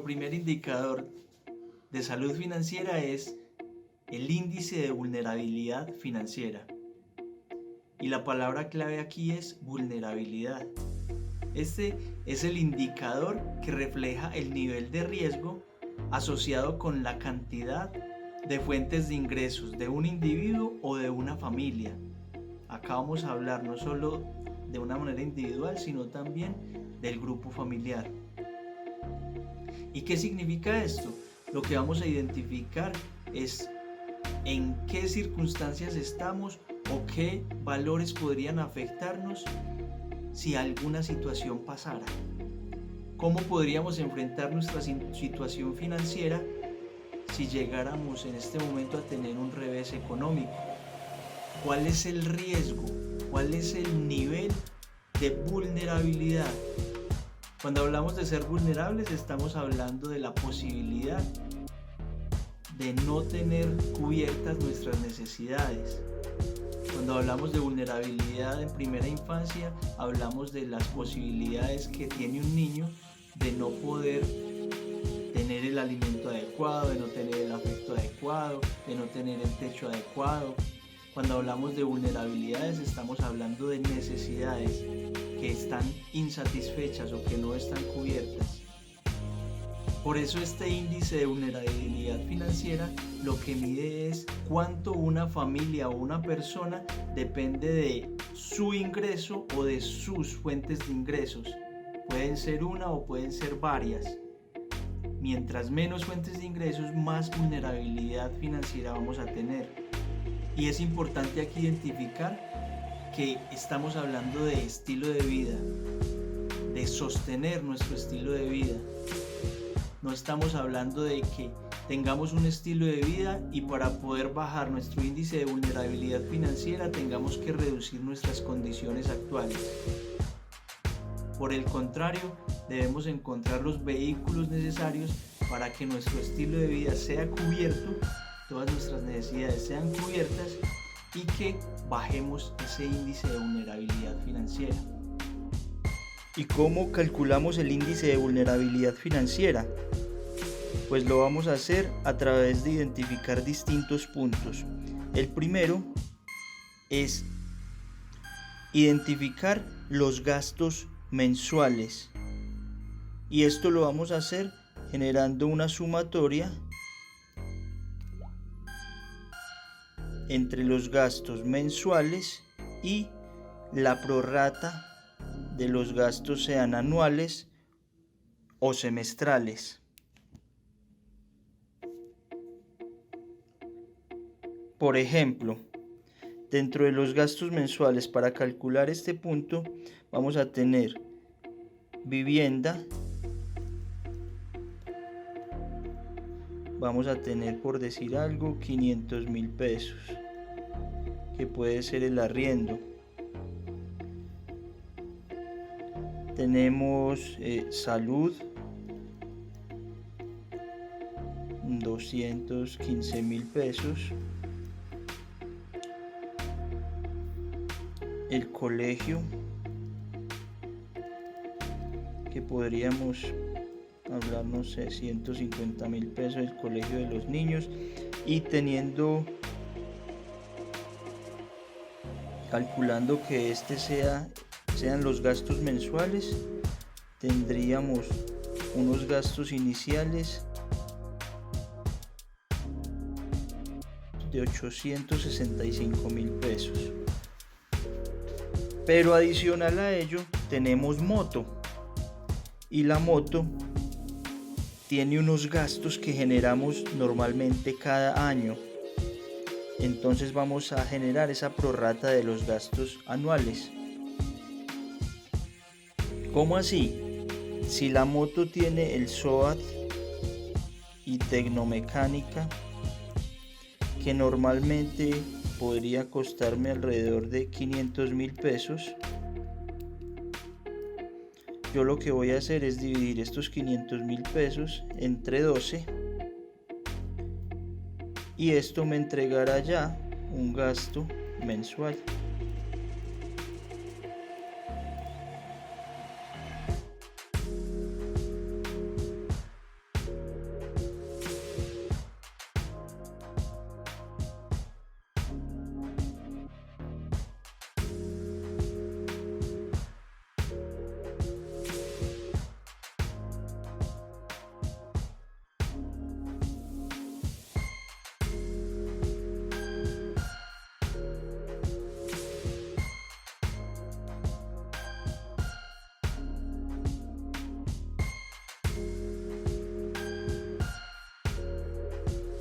primer indicador de salud financiera es el índice de vulnerabilidad financiera. Y la palabra clave aquí es vulnerabilidad. Este es el indicador que refleja el nivel de riesgo asociado con la cantidad de fuentes de ingresos de un individuo o de una familia. Acá vamos a hablar no solo de una manera individual, sino también del grupo familiar. ¿Y qué significa esto? Lo que vamos a identificar es en qué circunstancias estamos o qué valores podrían afectarnos si alguna situación pasara. ¿Cómo podríamos enfrentar nuestra situación financiera si llegáramos en este momento a tener un revés económico? ¿Cuál es el riesgo? ¿Cuál es el nivel de vulnerabilidad? Cuando hablamos de ser vulnerables, estamos hablando de la posibilidad de no tener cubiertas nuestras necesidades. Cuando hablamos de vulnerabilidad en primera infancia, hablamos de las posibilidades que tiene un niño de no poder tener el alimento adecuado, de no tener el afecto adecuado, de no tener el techo adecuado. Cuando hablamos de vulnerabilidades, estamos hablando de necesidades que están insatisfechas o que no están cubiertas. Por eso este índice de vulnerabilidad financiera lo que mide es cuánto una familia o una persona depende de su ingreso o de sus fuentes de ingresos. Pueden ser una o pueden ser varias. Mientras menos fuentes de ingresos, más vulnerabilidad financiera vamos a tener. Y es importante aquí identificar que estamos hablando de estilo de vida, de sostener nuestro estilo de vida. No estamos hablando de que tengamos un estilo de vida y para poder bajar nuestro índice de vulnerabilidad financiera tengamos que reducir nuestras condiciones actuales. Por el contrario, debemos encontrar los vehículos necesarios para que nuestro estilo de vida sea cubierto, todas nuestras necesidades sean cubiertas y que bajemos ese índice de vulnerabilidad financiera. ¿Y cómo calculamos el índice de vulnerabilidad financiera? Pues lo vamos a hacer a través de identificar distintos puntos. El primero es identificar los gastos mensuales. Y esto lo vamos a hacer generando una sumatoria entre los gastos mensuales y la prorrata de los gastos, sean anuales o semestrales. Por ejemplo, dentro de los gastos mensuales, para calcular este punto, vamos a tener vivienda, vamos a tener, por decir algo, 500.000 pesos, que puede ser el arriendo. Tenemos salud, 215.000 pesos. El colegio, que podríamos hablar, no sé, 150.000 pesos, el colegio de los niños. Y calculando que sean los gastos mensuales, tendríamos unos gastos iniciales de 865.000 pesos. Pero adicional a ello tenemos moto, y la moto tiene unos gastos que generamos normalmente cada año. Entonces vamos a generar esa prorrata de los gastos anuales. ¿Cómo así? Si la moto tiene el SOAT y tecnomecánica, que normalmente podría costarme alrededor de 500.000 pesos, yo lo que voy a hacer es dividir estos 500.000 pesos entre 12, y esto me entregará ya un gasto mensual.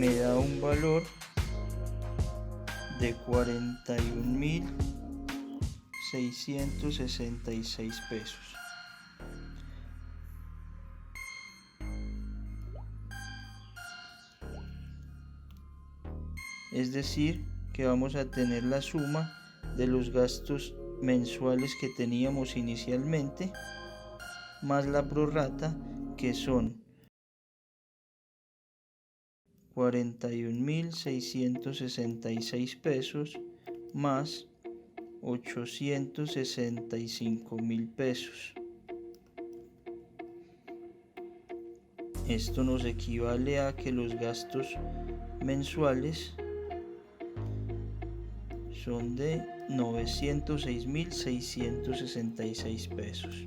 me da un valor de 41.666 pesos. Es decir, que vamos a tener la suma de los gastos mensuales que teníamos inicialmente más la prorrata, que son 41.666 pesos más 865.000 pesos. Esto nos equivale a que los gastos mensuales son de 906.666 pesos.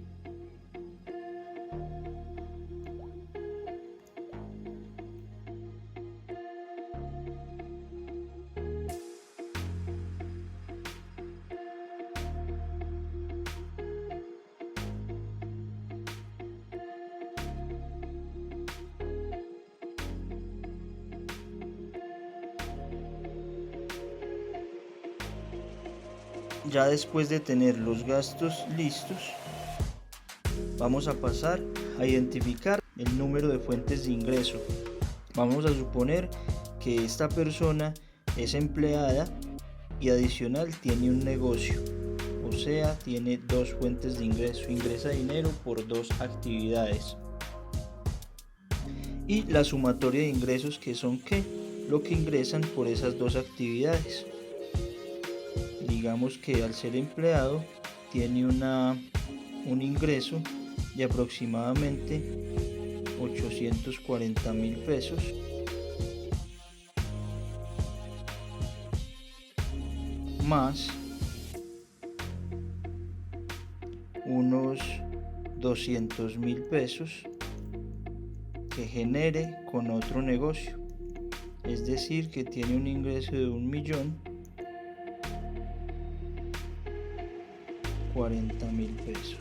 Ya después de tener los gastos listos, vamos a pasar a identificar el número de fuentes de ingreso. Vamos a suponer que esta persona es empleada y adicional tiene un negocio, o sea, tiene dos fuentes de ingreso, ingresa dinero por dos actividades. Y la sumatoria de ingresos, que son lo que ingresan por esas dos actividades. Digamos que al ser empleado tiene un ingreso de aproximadamente 840.000 pesos, más unos 200.000 pesos que genere con otro negocio. Es decir, que tiene un ingreso de 1.040.000 pesos.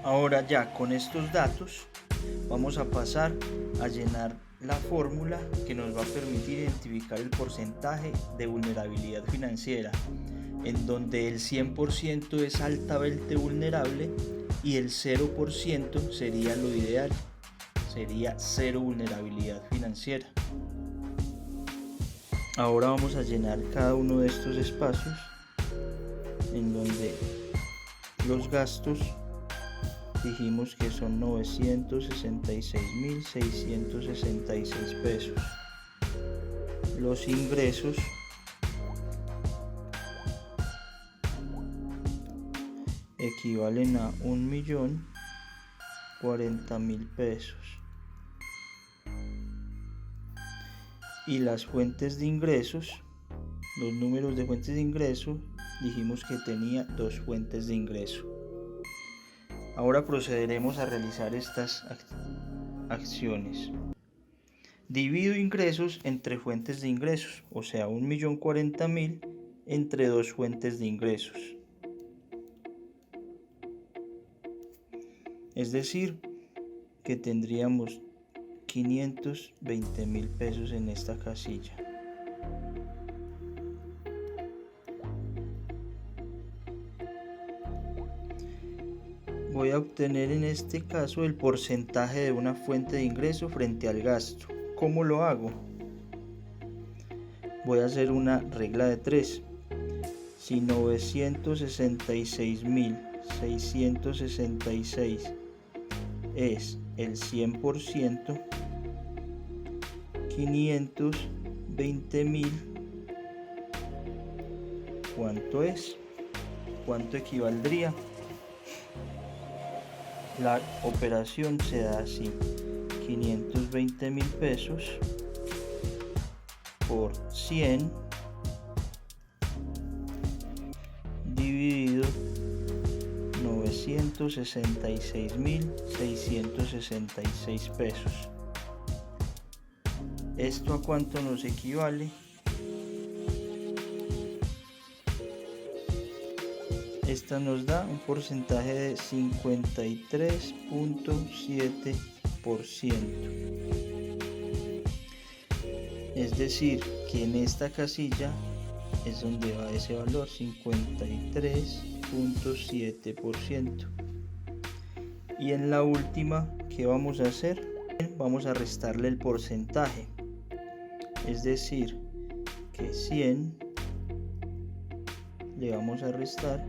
Ahora ya con estos datos vamos a pasar a llenar la fórmula que nos va a permitir identificar el porcentaje de vulnerabilidad financiera, en donde el 100% es altamente vulnerable y el 0% sería lo ideal, sería cero vulnerabilidad financiera. Ahora vamos a llenar cada uno de estos espacios en donde los gastos dijimos que son 966.666 pesos. Los ingresos equivalen a 1.040.000 pesos. Y las fuentes de ingresos, los números de fuentes de ingreso, dijimos que tenía dos fuentes de ingreso. Ahora procederemos a realizar estas acciones. Divido ingresos entre fuentes de ingresos, o sea, 1.040.000 entre dos fuentes de ingresos. Es decir, que tendríamos 520.000 pesos en esta casilla. Voy a obtener en este caso el porcentaje de una fuente de ingreso frente al gasto. ¿Cómo lo hago? Voy a hacer una regla de 3. Si 966.666 es el 100%, 520.000, ¿cuánto es? ¿Cuánto equivaldría? La operación se da así: 520.000 pesos por 100 dividido 966.666 pesos. ¿Esto a cuánto nos equivale? Esta nos da un porcentaje de 53.7%. Es decir, que en esta casilla es donde va ese valor, 53.7%. Y en la última, ¿qué vamos a hacer? Vamos a restarle el porcentaje. Es decir, que 100 le vamos a restar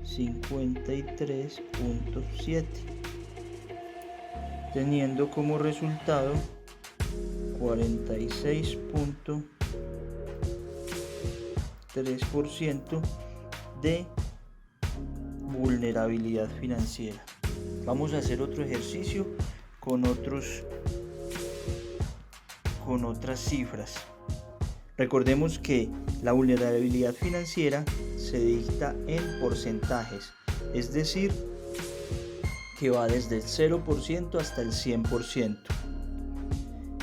53.7, teniendo como resultado 46.3% de vulnerabilidad financiera. Vamos a hacer otro ejercicio con otras cifras. Recordemos que la vulnerabilidad financiera se dicta en porcentajes, es decir, que va desde el 0% hasta el 100%.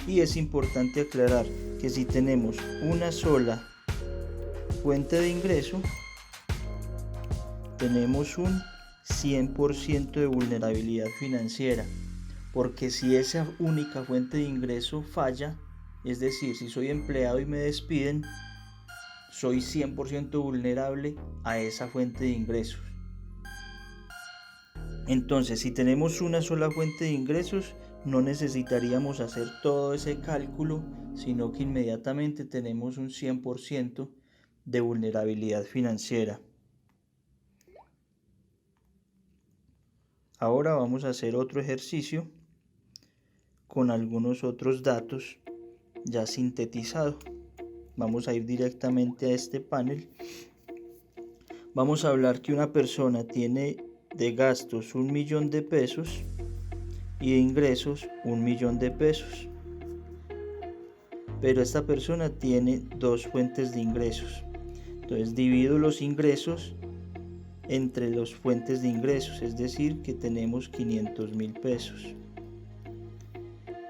Y es importante aclarar que si tenemos una sola fuente de ingreso, tenemos un 100% de vulnerabilidad financiera, porque si esa única fuente de ingreso falla, es decir, si soy empleado y me despiden, soy 100% vulnerable a esa fuente de ingresos. Entonces, si tenemos una sola fuente de ingresos, no necesitaríamos hacer todo ese cálculo, sino que inmediatamente tenemos un 100% de vulnerabilidad financiera. Ahora vamos a hacer otro ejercicio con algunos otros datos ya sintetizados. Vamos a ir directamente a este panel. Vamos a hablar que una persona tiene de gastos 1.000.000 de pesos y de ingresos 1.000.000 de pesos. Pero esta persona tiene dos fuentes de ingresos. Entonces divido los ingresos entre las fuentes de ingresos, es decir, que tenemos 500.000 pesos.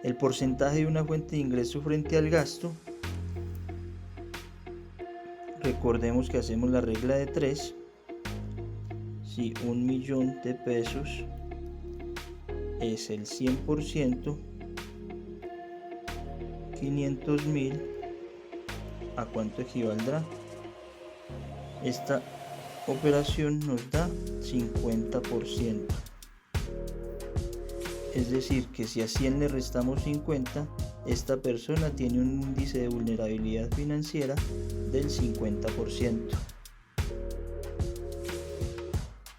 El porcentaje de una fuente de ingreso frente al gasto, recordemos que hacemos la regla de 3. Si 1.000.000 de pesos es el 100%, 500.000, ¿a cuánto equivaldrá? Esta operación nos da 50%. Es decir, que si a 100 le restamos 50, esta persona tiene un índice de vulnerabilidad financiera del 50%.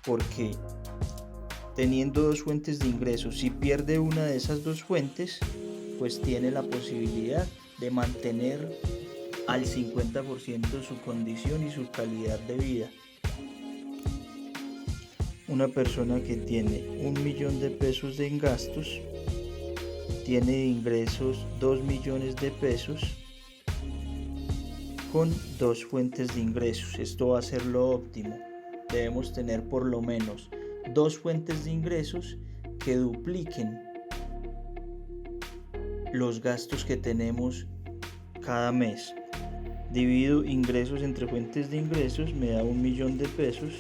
Porque teniendo dos fuentes de ingresos, si pierde una de esas dos fuentes, pues tiene la posibilidad de mantener al 50% su condición y su calidad de vida. Una persona que tiene 1.000.000 de pesos de gastos, tiene de ingresos 2.000.000 de pesos con dos fuentes de ingresos. Esto va a ser lo óptimo. Debemos tener por lo menos dos fuentes de ingresos que dupliquen los gastos que tenemos cada mes. Divido ingresos entre fuentes de ingresos, me da 1.000.000 de pesos.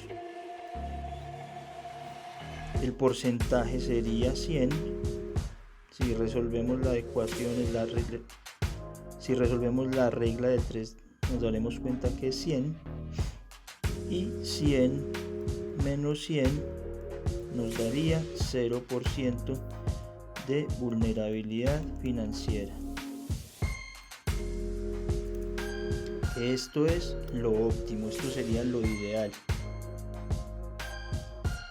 El porcentaje sería 100. Si resolvemos la ecuación, si resolvemos la regla de 3, nos daremos cuenta que es 100. Y 100 menos 100 nos daría 0% de vulnerabilidad financiera. Esto es lo óptimo, esto sería lo ideal.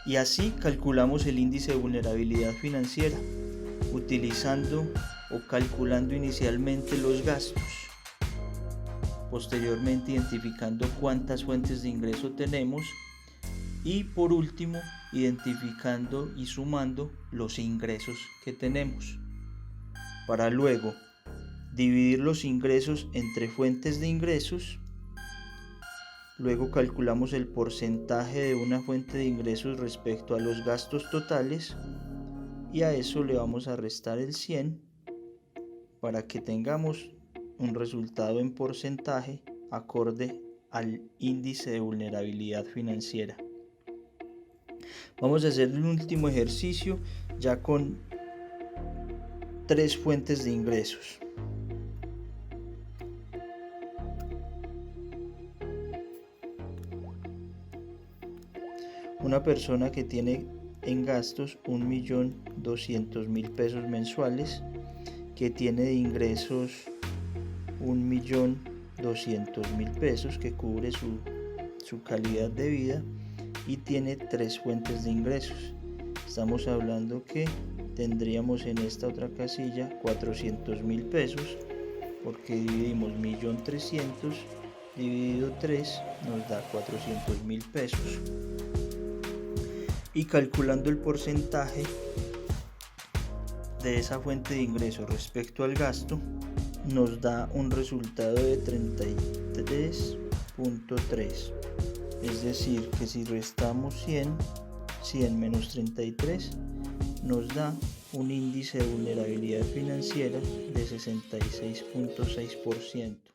Y así calculamos el índice de vulnerabilidad financiera, utilizando o calculando inicialmente los gastos, posteriormente identificando cuántas fuentes de ingreso tenemos y por último identificando y sumando los ingresos que tenemos, para luego dividir los ingresos entre fuentes de ingresos. Luego calculamos el porcentaje de una fuente de ingresos respecto a los gastos totales y a eso le vamos a restar el 100 para que tengamos un resultado en porcentaje acorde al índice de vulnerabilidad financiera. Vamos a hacer el último ejercicio ya con tres fuentes de ingresos. Una persona que tiene en gastos 1.200.000 pesos mensuales, que tiene de ingresos 1.200.000 pesos, que cubre su calidad de vida y tiene 3 fuentes de ingresos. Estamos hablando que tendríamos en esta otra casilla 400.000 pesos, porque dividimos 1.300.000 dividido 3 nos da 400.000 pesos. Y calculando el porcentaje de esa fuente de ingreso respecto al gasto, nos da un resultado de 33.3. Es decir, que si restamos 100 menos 33, nos da un índice de vulnerabilidad financiera de 66.6%.